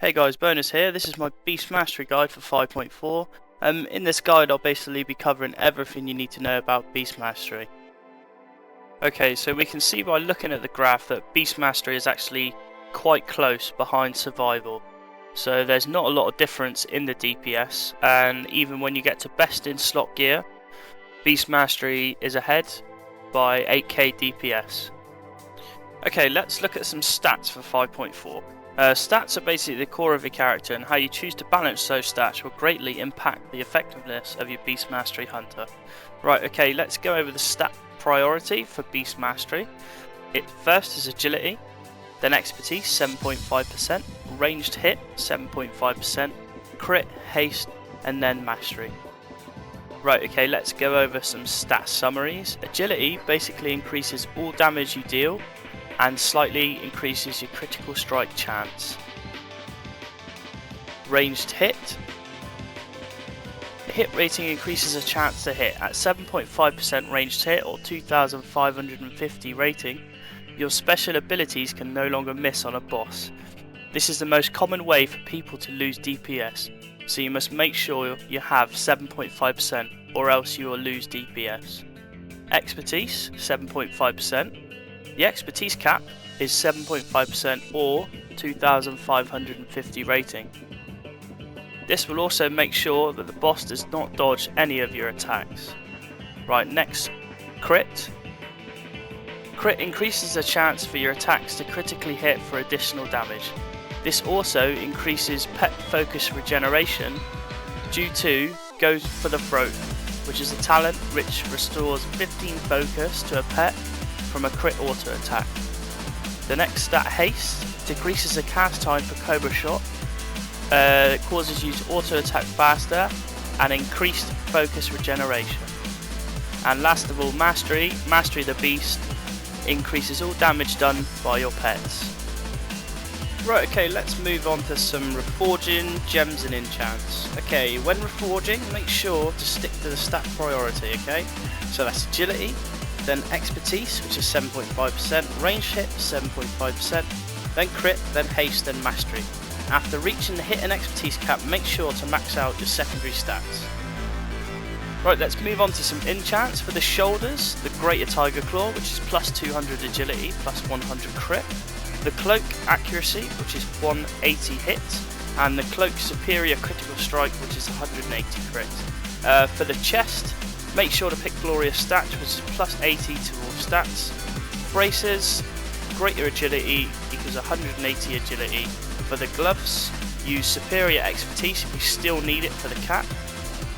Hey guys, Bonus here. This is my Beast Mastery guide for 5.4. In this guide I'll basically be covering everything you need to know about Beast Mastery. Okay, so we can see by looking at the graph that Beast Mastery is actually quite close behind Survival. So there's not a lot of difference in the DPS, and even when you get to best in slot gear, Beast Mastery is ahead by 8k DPS. Okay, let's look at some stats for 5.4. Stats are basically the core of your character, and how you choose to balance those stats will greatly impact the effectiveness of your Beast Mastery Hunter. Right, okay, let's go over the stat priority for Beast Mastery. First is Agility, then Expertise 7.5%, Ranged Hit 7.5%, Crit, Haste, and then Mastery. Right, okay, let's go over some stat summaries. Agility basically increases all damage you deal, and slightly increases your critical strike chance. Ranged Hit. Hit rating increases a chance to hit. At 7.5% ranged hit or 2550 rating, your special abilities can no longer miss on a boss. This is the most common way for people to lose DPS, so you must make sure you have 7.5% or else you will lose DPS. Expertise, 7.5%. The expertise cap is 7.5% or 2550 rating. This will also make sure that the boss does not dodge any of your attacks. Right, next, crit. Crit increases the chance for your attacks to critically hit for additional damage. This also increases pet focus regeneration due to Go for the Throat, which is a talent which restores 15 focus to a pet from a crit auto attack. The next stat, Haste, decreases the cast time for Cobra Shot, causes you to auto attack faster, and increased focus regeneration. And last of all, Mastery the Beast, increases all damage done by your pets. Right, okay, let's move on to some reforging, gems and enchants. Okay, when reforging, make sure to stick to the stat priority, okay? So that's Agility, then Expertise, which is 7.5%, Ranged Hit 7.5%, then Crit, then Haste, then Mastery. After reaching the Hit and Expertise cap, make sure to max out your secondary stats. Right, let's move on to some enchants. For the shoulders, the Greater Tiger Claw, which is plus 200 Agility, plus 100 Crit. The Cloak Accuracy, which is 180 Hit, and the Cloak Superior Critical Strike, which is 180 Crit. For the chest, make sure to pick Glorious Stat, which is plus 80 to all stats. Braces, Greater Agility equals 180 Agility. For the gloves, use Superior Expertise if you still need it for the cap.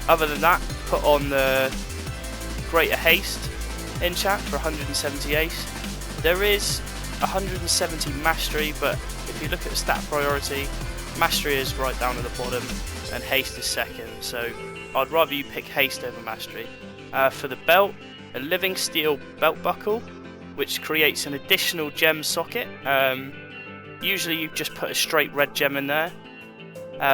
Other than that, put on the Greater Haste enchant for 170 Ace. There is 170 Mastery, but if you look at the stat priority, Mastery is right down at the bottom and Haste is second, so I'd rather you pick Haste over Mastery. For the belt, a Living Steel belt buckle, which creates an additional gem socket. Usually you just put a straight red gem in there.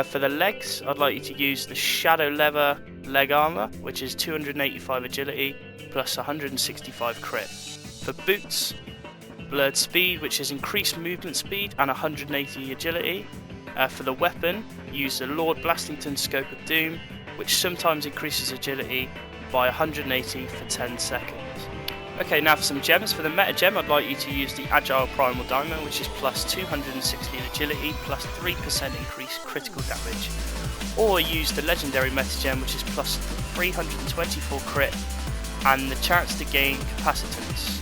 For the legs, I'd like you to use the Shadow Leather leg armor, which is 285 agility plus 165 crit. For boots, Blurred Speed, which is increased movement speed and 180 agility. For the weapon, use the Lord Blastington Scope of Doom, which sometimes increases agility by 180 for 10 seconds. Okay, now for some gems. For the meta gem, I'd like you to use the Agile Primal Diamond, which is plus 260 agility, plus 3% increased critical damage. Or use the legendary meta gem, which is plus 324 crit, and the chance to gain capacitance.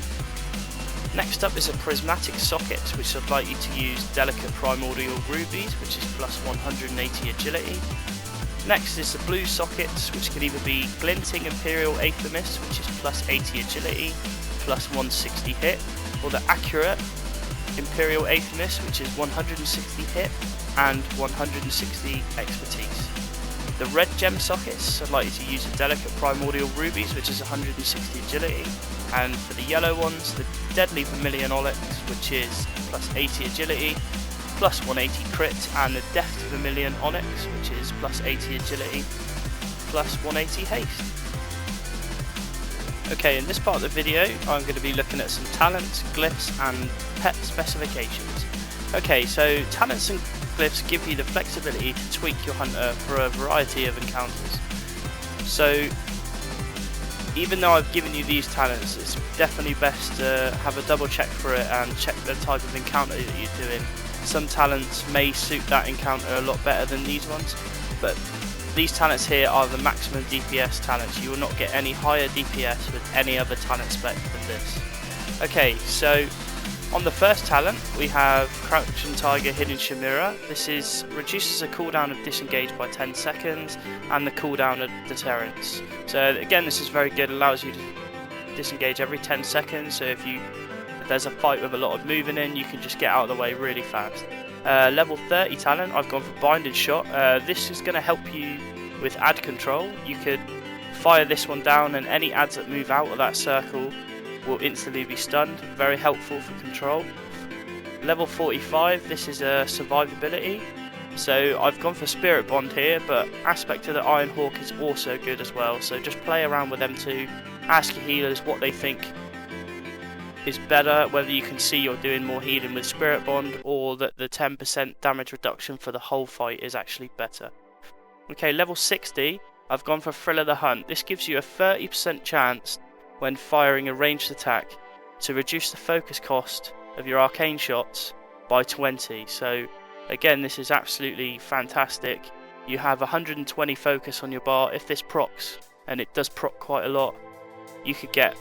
Next up is a Prismatic Socket, which I'd like you to use Delicate Primordial Rubies, which is plus 180 agility. Next is the Blue Sockets, which can either be Glinting Imperial Aethermist, which is plus 80 agility, plus 160 hit, or the Accurate Imperial Aethermist, which is 160 hit and 160 expertise. The Red Gem Sockets, I'd like you to use the Delicate Primordial Rubies, which is 160 agility, and for the yellow ones, the Deadly Vermilion Onyx, which is plus 80 agility, plus 180 crit, and the Deft Vermilion Onyx, which is plus 80 agility, plus 180 haste. Okay, in this part of the video, I'm going to be looking at some talents, glyphs, and pet specifications. Okay, so talents and glyphs give you the flexibility to tweak your hunter for a variety of encounters. So even though I've given you these talents, it's definitely best to have a double check for it and check the type of encounter that you're doing. Some talents may suit that encounter a lot better than these ones, but these talents here are the maximum DPS talents. You will not get any higher DPS with any other talent spec than this. Okay, so on the first talent we have Crouching Tiger, Hidden Chimera. This reduces the cooldown of disengage by 10 seconds and the cooldown of deterrence. So again, this is very good, allows you to disengage every 10 seconds, so if there's a fight with a lot of moving in, you can just get out of the way really fast. Level 30 talent, I've gone for Binding Shot. This is going to help you with ad control. You could fire this one down and any ads that move out of that circle will instantly be stunned. Very helpful for control. Level 45, this is a survivability. So I've gone for Spirit Bond here, but Aspect of the Iron Hawk is also good as well. So just play around with them too. Ask your healers what they think is better, whether you can see you're doing more healing with Spirit Bond or that the 10% damage reduction for the whole fight is actually better. Okay, level 60, I've gone for Thrill of the Hunt. This gives you a 30% chance when firing a ranged attack to reduce the focus cost of your arcane shots by 20. So again, this is absolutely fantastic. You have 120 focus on your bar. If this procs, and it does proc quite a lot, you could get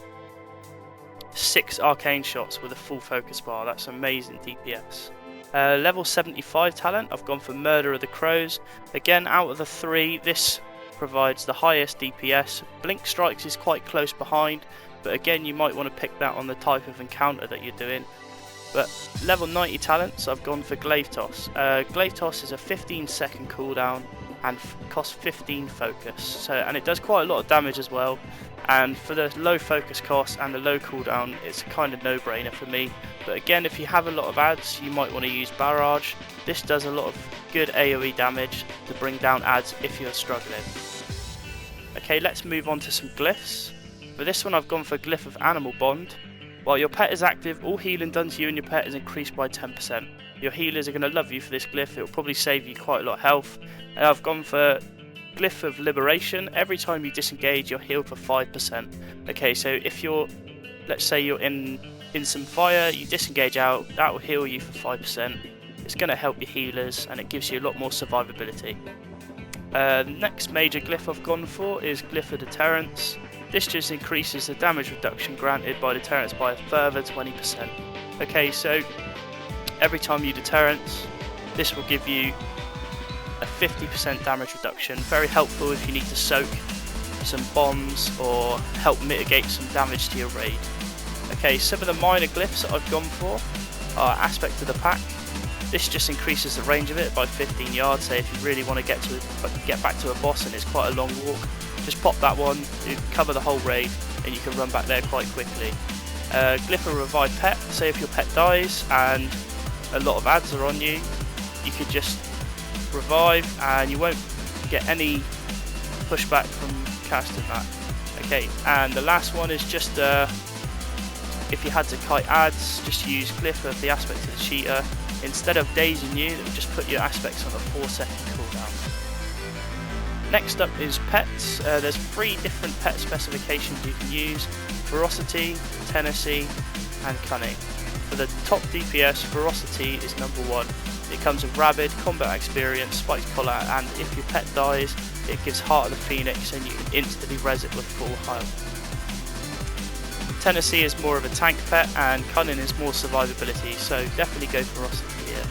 6 arcane shots with a full focus bar. That's amazing DPS. Level 75 talent, I've gone for Murder of the Crows. Again, out of the 3, this provides the highest DPS. Blink Strikes is quite close behind, but again, you might want to pick that on the type of encounter that you're doing. But level 90 talents, I've gone for Glaive Toss. Glaive Toss is a 15-second cooldown and costs 15 focus. And it does quite a lot of damage as well. And for the low focus cost and the low cooldown, it's a kind of no-brainer for me. But again, if you have a lot of ads, you might want to use Barrage. This does a lot of good AoE damage to bring down ads if you're struggling. Okay, let's move on to some glyphs. For this one, I've gone for Glyph of Animal Bond. While your pet is active, all healing done to you and your pet is increased by 10%. Your healers are going to love you for this glyph. It will probably save you quite a lot of health. And I've gone for Glyph of Liberation. Every time you disengage, you're healed for 5%. Okay, so if let's say you're in some fire, you disengage out, that will heal you for 5%. It's going to help your healers and it gives you a lot more survivability. The next major glyph I've gone for is Glyph of Deterrence. This just increases the damage reduction granted by deterrence by a further 20%. Okay, so every time you deterrence, this will give you a 50% damage reduction. Very helpful if you need to soak some bombs or help mitigate some damage to your raid. Okay, some of the minor glyphs that I've gone for are Aspect of the Pack. This just increases the range of it by 15 yards. So if you really want to get back to a boss and it's quite a long walk, just pop that one, you cover the whole raid and you can run back there quite quickly. Glyph of Revive Pet. Say if your pet dies and a lot of ads are on you, you could just revive and you won't get any pushback from casting that. Okay, and the last one is just if you had to kite ads, just use Glyph of the Aspect of the Cheetah. Instead of dazing you, it will just put your aspects on a 4-second cooldown. Next up is pets. There's 3 different pet specifications you can use: Ferocity, Tenacy and Cunning. For the top DPS, Ferocity is number 1. It comes with Rabid, Combat Experience, Spiked Collar, and if your pet dies, it gives Heart of the Phoenix and you can instantly res it with full health. Tenacy is more of a tank pet and Cunning is more survivability, so definitely go Ferocity here.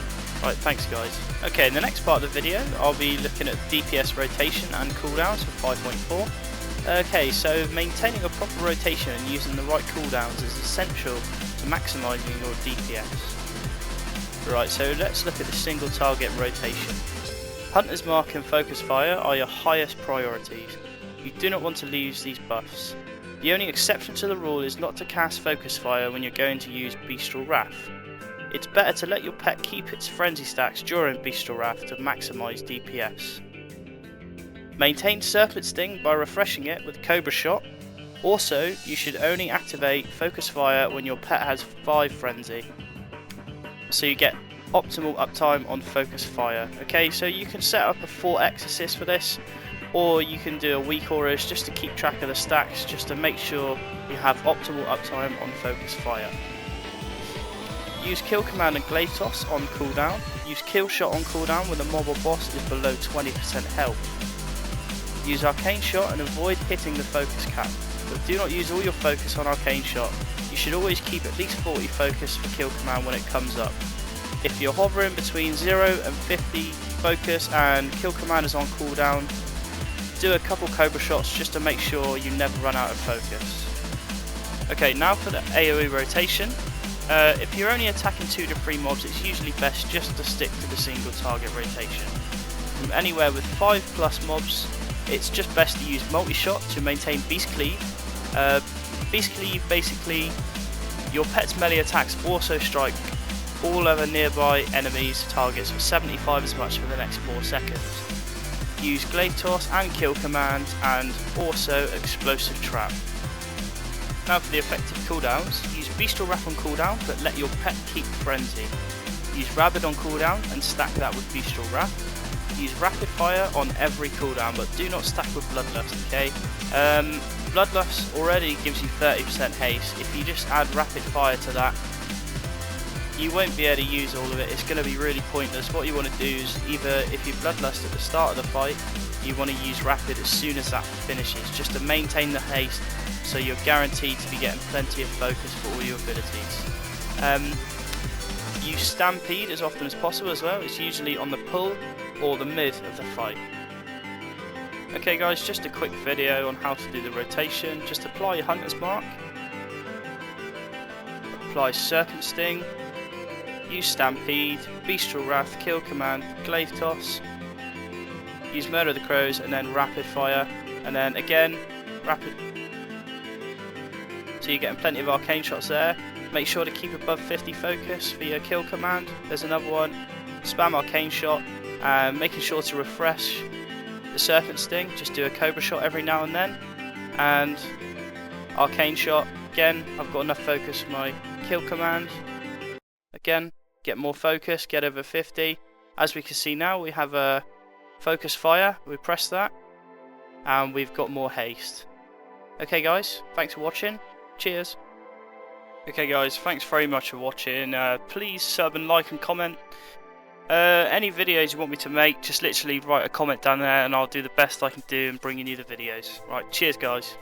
Right, thanks guys. Okay, in the next part of the video I'll be looking at DPS Rotation and Cooldowns for 5.4. Okay, so maintaining a proper rotation and using the right cooldowns is essential to maximising your DPS. Right, so let's look at the single target rotation. Hunter's Mark and Focus Fire are your highest priorities. You do not want to lose these buffs. The only exception to the rule is not to cast Focus Fire when you're going to use Bestial Wrath. It's better to let your pet keep its frenzy stacks during Bestial Wrath to maximise DPS. Maintain Serpent Sting by refreshing it with Cobra Shot. Also, you should only activate Focus Fire when your pet has 5 frenzy. So you get optimal uptime on focus fire. Okay, so you can set up a 4x assist for this, or you can do a weak auras just to keep track of the stacks, just to make sure you have optimal uptime on focus fire. Use kill command and glaive toss on cooldown. Use kill shot on cooldown when the mob or boss is below 20% health. Use arcane shot and avoid hitting the focus cap, but do not use all your focus on arcane shot. You should always keep at least 40 focus for kill command when it comes up. If you're hovering between 0 and 50 focus and kill command is on cooldown, do a couple cobra shots just to make sure you never run out of focus. Okay, now for the AoE rotation. If you're only attacking 2 to 3 mobs, it's usually best just to stick to the single target rotation. From anywhere with 5+ mobs, it's just best to use multi-shot to maintain Beast Cleave. Beast Cleave, basically, your pet's melee attacks also strike all other nearby enemies targets for 75 as much for the next 4 seconds. Use glaive toss and kill command, and also explosive trap. Now for the effective cooldowns, use bestial wrath on cooldown, but let your pet keep frenzy. Use rabid on cooldown and stack that with bestial wrath. Use rapid fire on every cooldown, but do not stack with bloodlust. Okay, bloodlust already gives you 30% haste. If you just add rapid fire to that, you won't be able to use all of it. It's going to be really pointless. What you want to do is, either if you bloodlust at the start of the fight, you want to use rapid as soon as that finishes, just to maintain the haste, so you're guaranteed to be getting plenty of focus for all your abilities. Use stampede as often as possible as well. It's usually on the pull or the mid of the fight. Okay guys, just a quick video on how to do the rotation. Just apply your hunter's mark, apply serpent sting, use stampede, bestial wrath, kill command, glaive toss, use murder of the crows, and then rapid fire, and then again rapid. So you're getting plenty of arcane shots there. Make sure to keep above 50 focus for your kill command. There's another one. Spam arcane shot, and making sure to refresh the serpent sting. Just do a cobra shot every now and then, and arcane shot. Again, I've got enough focus for my kill command. Again, get more focus, get over 50. As we can see now, we have a focus fire. We press that, and we've got more haste. Okay guys, thanks for watching. Cheers. Okay guys, thanks very much for watching. Please sub and like and comment. Any videos you want me to make, just literally write a comment down there and I'll do the best I can do in bringing you the videos. Right, cheers guys.